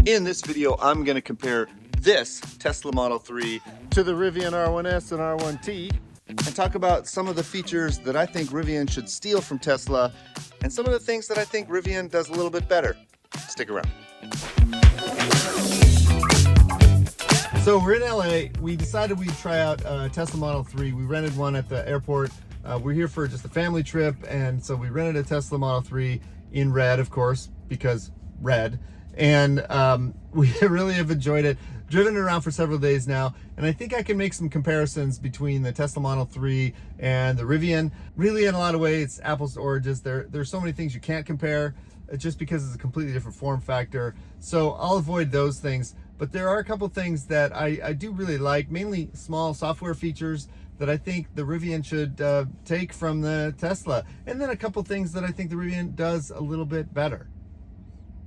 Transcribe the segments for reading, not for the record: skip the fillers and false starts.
In this video, I'm going to compare this Tesla Model 3 to the Rivian R1S and R1T and talk about some of the features that I think Rivian should steal from Tesla and some of the things that I think Rivian does a little bit better. Stick around. So we're in LA. We decided we'd try out Tesla Model 3. We rented one at the airport. We're here for just a family trip, and so we rented a Tesla Model 3 in red, of course, because red. And we really have enjoyed it. Driven it around for several days now, and I think I can make some comparisons between the Tesla Model 3 and the Rivian. Really, in a lot of ways, it's apples to oranges. There's so many things you can't compare just because it's a completely different form factor. So I'll avoid those things. But there are a couple things that I do really like, mainly small software features that I think the Rivian should take from the Tesla. And then a couple things that I think the Rivian does a little bit better.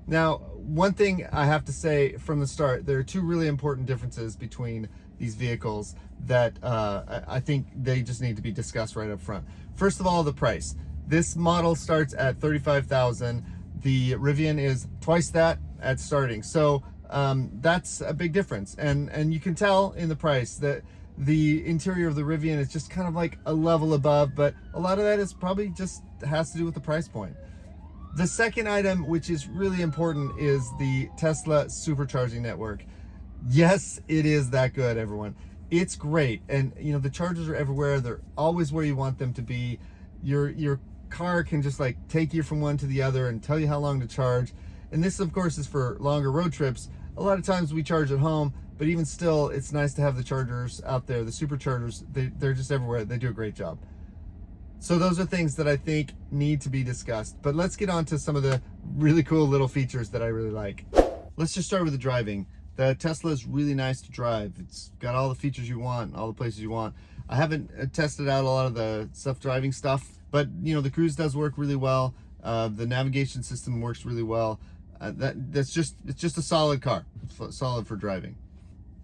Now, one thing I have to say from the start, there are two really important differences between these vehicles that I think they just need to be discussed right up front. First of all, the price. This model starts at $35,000. The Rivian is twice that at starting. So that's a big difference. And you can tell in the price that the interior of the Rivian is just kind of like a level above, but a lot of that is probably just has to do with the price point. The second item, which is really important, is the Tesla supercharging network. Yes, it is that good, everyone. It's great. And you know, the chargers are everywhere. They're always where you want them to be. Your car can just like take you from one to the other and tell you how long to charge. And this, of course, is for longer road trips. A lot of times we charge at home, but even still, it's nice to have the chargers out there. The superchargers, they're just everywhere. They do a great job. So those are things that I think need to be discussed. But let's get on to some of the really cool little features that I really like. Let's just start with the driving. The Tesla is really nice to drive. It's got all the features you want, all the places you want. I haven't tested out a lot of the self-driving stuff, but you know, the cruise does work really well. The navigation system works really well. It's just a solid car, solid for driving.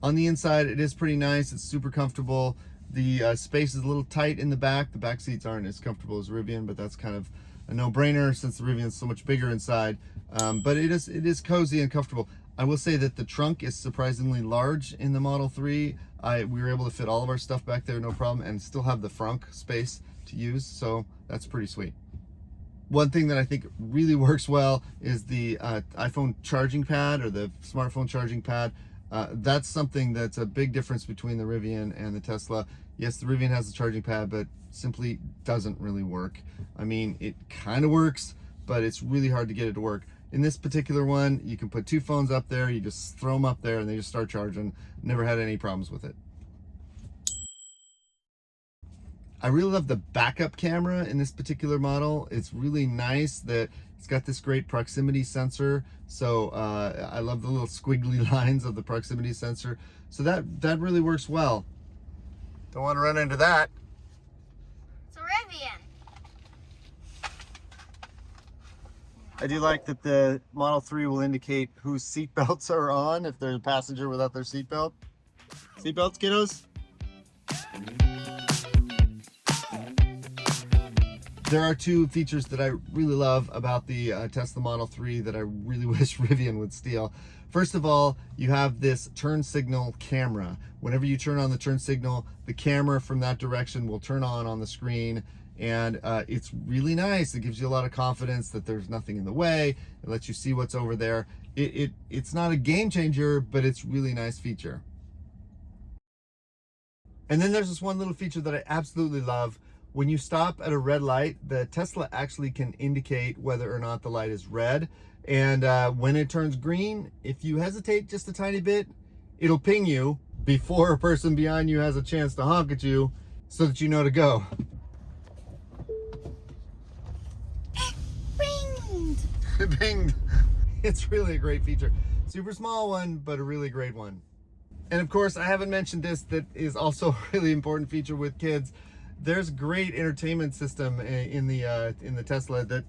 On the inside, it is pretty nice. It's super comfortable. The space is a little tight in the back. The back seats aren't as comfortable as Rivian, but that's kind of a no-brainer since the Rivian is so much bigger inside. But it is cozy and comfortable. I will say that the trunk is surprisingly large in the Model 3. We were able to fit all of our stuff back there, no problem, and still have the frunk space to use, so that's pretty sweet. One thing that I think really works well is the iPhone charging pad, or the smartphone charging pad. That's something that's a big difference between the Rivian and the Tesla. Yes, the Rivian has a charging pad, but simply doesn't really work. I mean, it kind of works, but it's really hard to get it to work. In this particular one, you can put two phones up there, you just throw them up there and they just start charging. Never had any problems with it. I really love the backup camera in this particular model. It's really nice that it's got this great proximity sensor. So I love the little squiggly lines of the proximity sensor. So that really works well. Don't want to run into that. It's a Rivian. I do like that the Model 3 will indicate whose seatbelts are on if there's a passenger without their seatbelt. Seatbelts, kiddos? There are two features that I really love about the Tesla Model 3 that I really wish Rivian would steal. First of all, you have this turn signal camera. Whenever you turn on the turn signal, the camera from that direction will turn on the screen, and it's really nice. It gives you a lot of confidence that there's nothing in the way. It lets you see what's over there. It's not a game changer, but it's really nice feature. And then there's this one little feature that I absolutely love. When you stop at a red light, the Tesla actually can indicate whether or not the light is red. And when it turns green, if you hesitate just a tiny bit, it'll ping you before a person behind you has a chance to honk at you so that you know to go. Binged. Binged. It's really a great feature. Super small one, but a really great one. And of course, I haven't mentioned this, that is also a really important feature with kids. There's great entertainment system in the Tesla that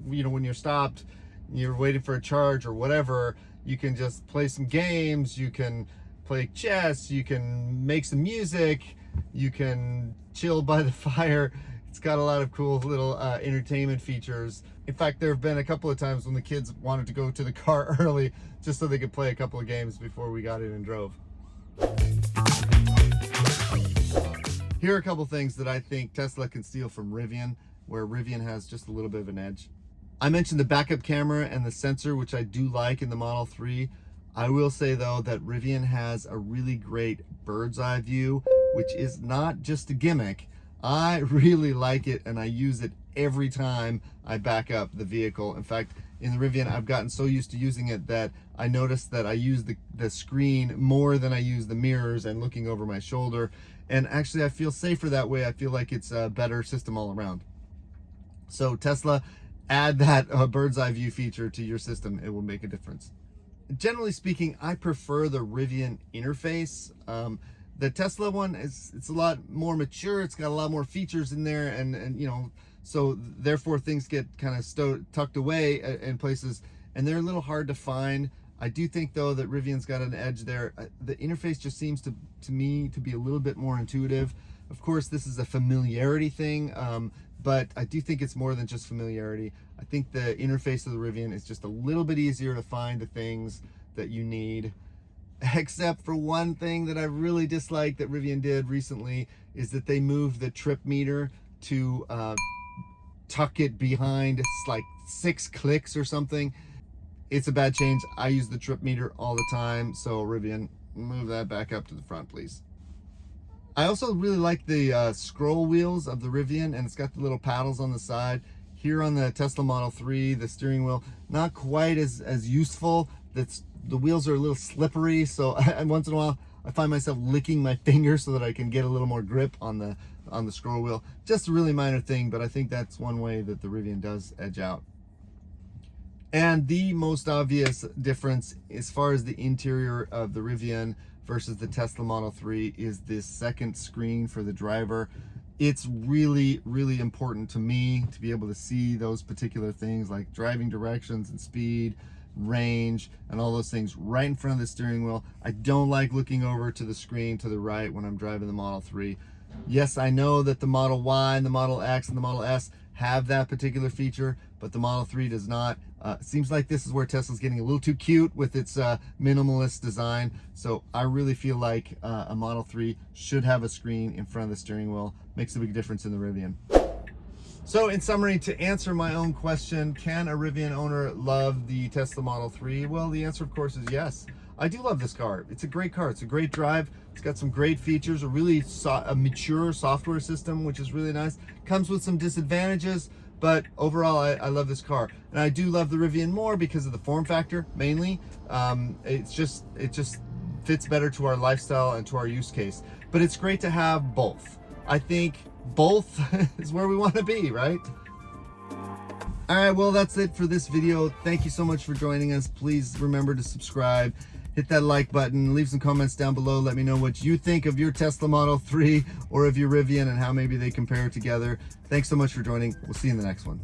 you know, when you're stopped, you're waiting for a charge or whatever, you can just play some games, you can play chess, you can make some music, you can chill by the fire. It's got a lot of cool little entertainment features. In fact, there have been a couple of times when the kids wanted to go to the car early just so they could play a couple of games before we got in and drove. Here are a couple things that I think Tesla can steal from Rivian, where Rivian has just a little bit of an edge. I mentioned the backup camera and the sensor, which I do like in the Model 3. I will say though that Rivian has a really great bird's eye view, which is not just a gimmick. I really like it and I use it every time I back up the vehicle. In fact, in the Rivian, I've gotten so used to using it that I noticed that I use the screen more than I use the mirrors and looking over my shoulder. And actually, I feel safer that way. I feel like it's a better system all around. So Tesla, add that bird's eye view feature to your system. It will make a difference. Generally speaking, I prefer the Rivian interface. The Tesla one it's a lot more mature. It's got a lot more features in there, and you know, so therefore things get kind of tucked away in places, and they're a little hard to find. I do think though that Rivian's got an edge there. The interface just seems to me to be a little bit more intuitive. Of course, this is a familiarity thing, but I do think it's more than just familiarity. I think the interface of the Rivian is just a little bit easier to find the things that you need. Except for one thing that I really dislike that Rivian did recently is that they moved the trip meter to tuck it behind like 6 clicks or something. It's a bad change. I use the trip meter all the time, so Rivian, move that back up to the front, please. I also really like the scroll wheels of the Rivian, and it's got the little paddles on the side. Here on the Tesla Model 3, the steering wheel, not quite as useful. The wheels are a little slippery, so once in a while I find myself licking my fingers so that I can get a little more grip on the scroll wheel. Just a really minor thing, but I think that's one way that the Rivian does edge out. And the most obvious difference as far as the interior of the Rivian versus the Tesla Model 3 is this second screen for the driver. It's really, really important to me to be able to see those particular things like driving directions and speed, range, and all those things right in front of the steering wheel. I don't like looking over to the screen to the right when I'm driving the Model 3. Yes, I know that the Model Y and the Model X and the Model S have that particular feature, but the Model 3 does not. Seems like this is where Tesla's getting a little too cute with its minimalist design. So I really feel like a Model 3 should have a screen in front of the steering wheel. Makes a big difference in the Rivian. So in summary, to answer my own question, can a Rivian owner love the Tesla Model 3? Well, the answer of course is yes. I do love this car. It's a great car. It's a great drive. It's got some great features, a mature software system, which is really nice. Comes with some disadvantages, but overall I love this car. And I do love the Rivian more because of the form factor, mainly. It just fits better to our lifestyle and to our use case. But it's great to have both. I think both is where we want to be, right? All right, well, that's it for this video. Thank you so much for joining us. Please remember to subscribe, hit that like button, leave some comments down below. Let me know what you think of your Tesla Model 3 or of your Rivian and how maybe they compare together. Thanks so much for joining. We'll see you in the next one.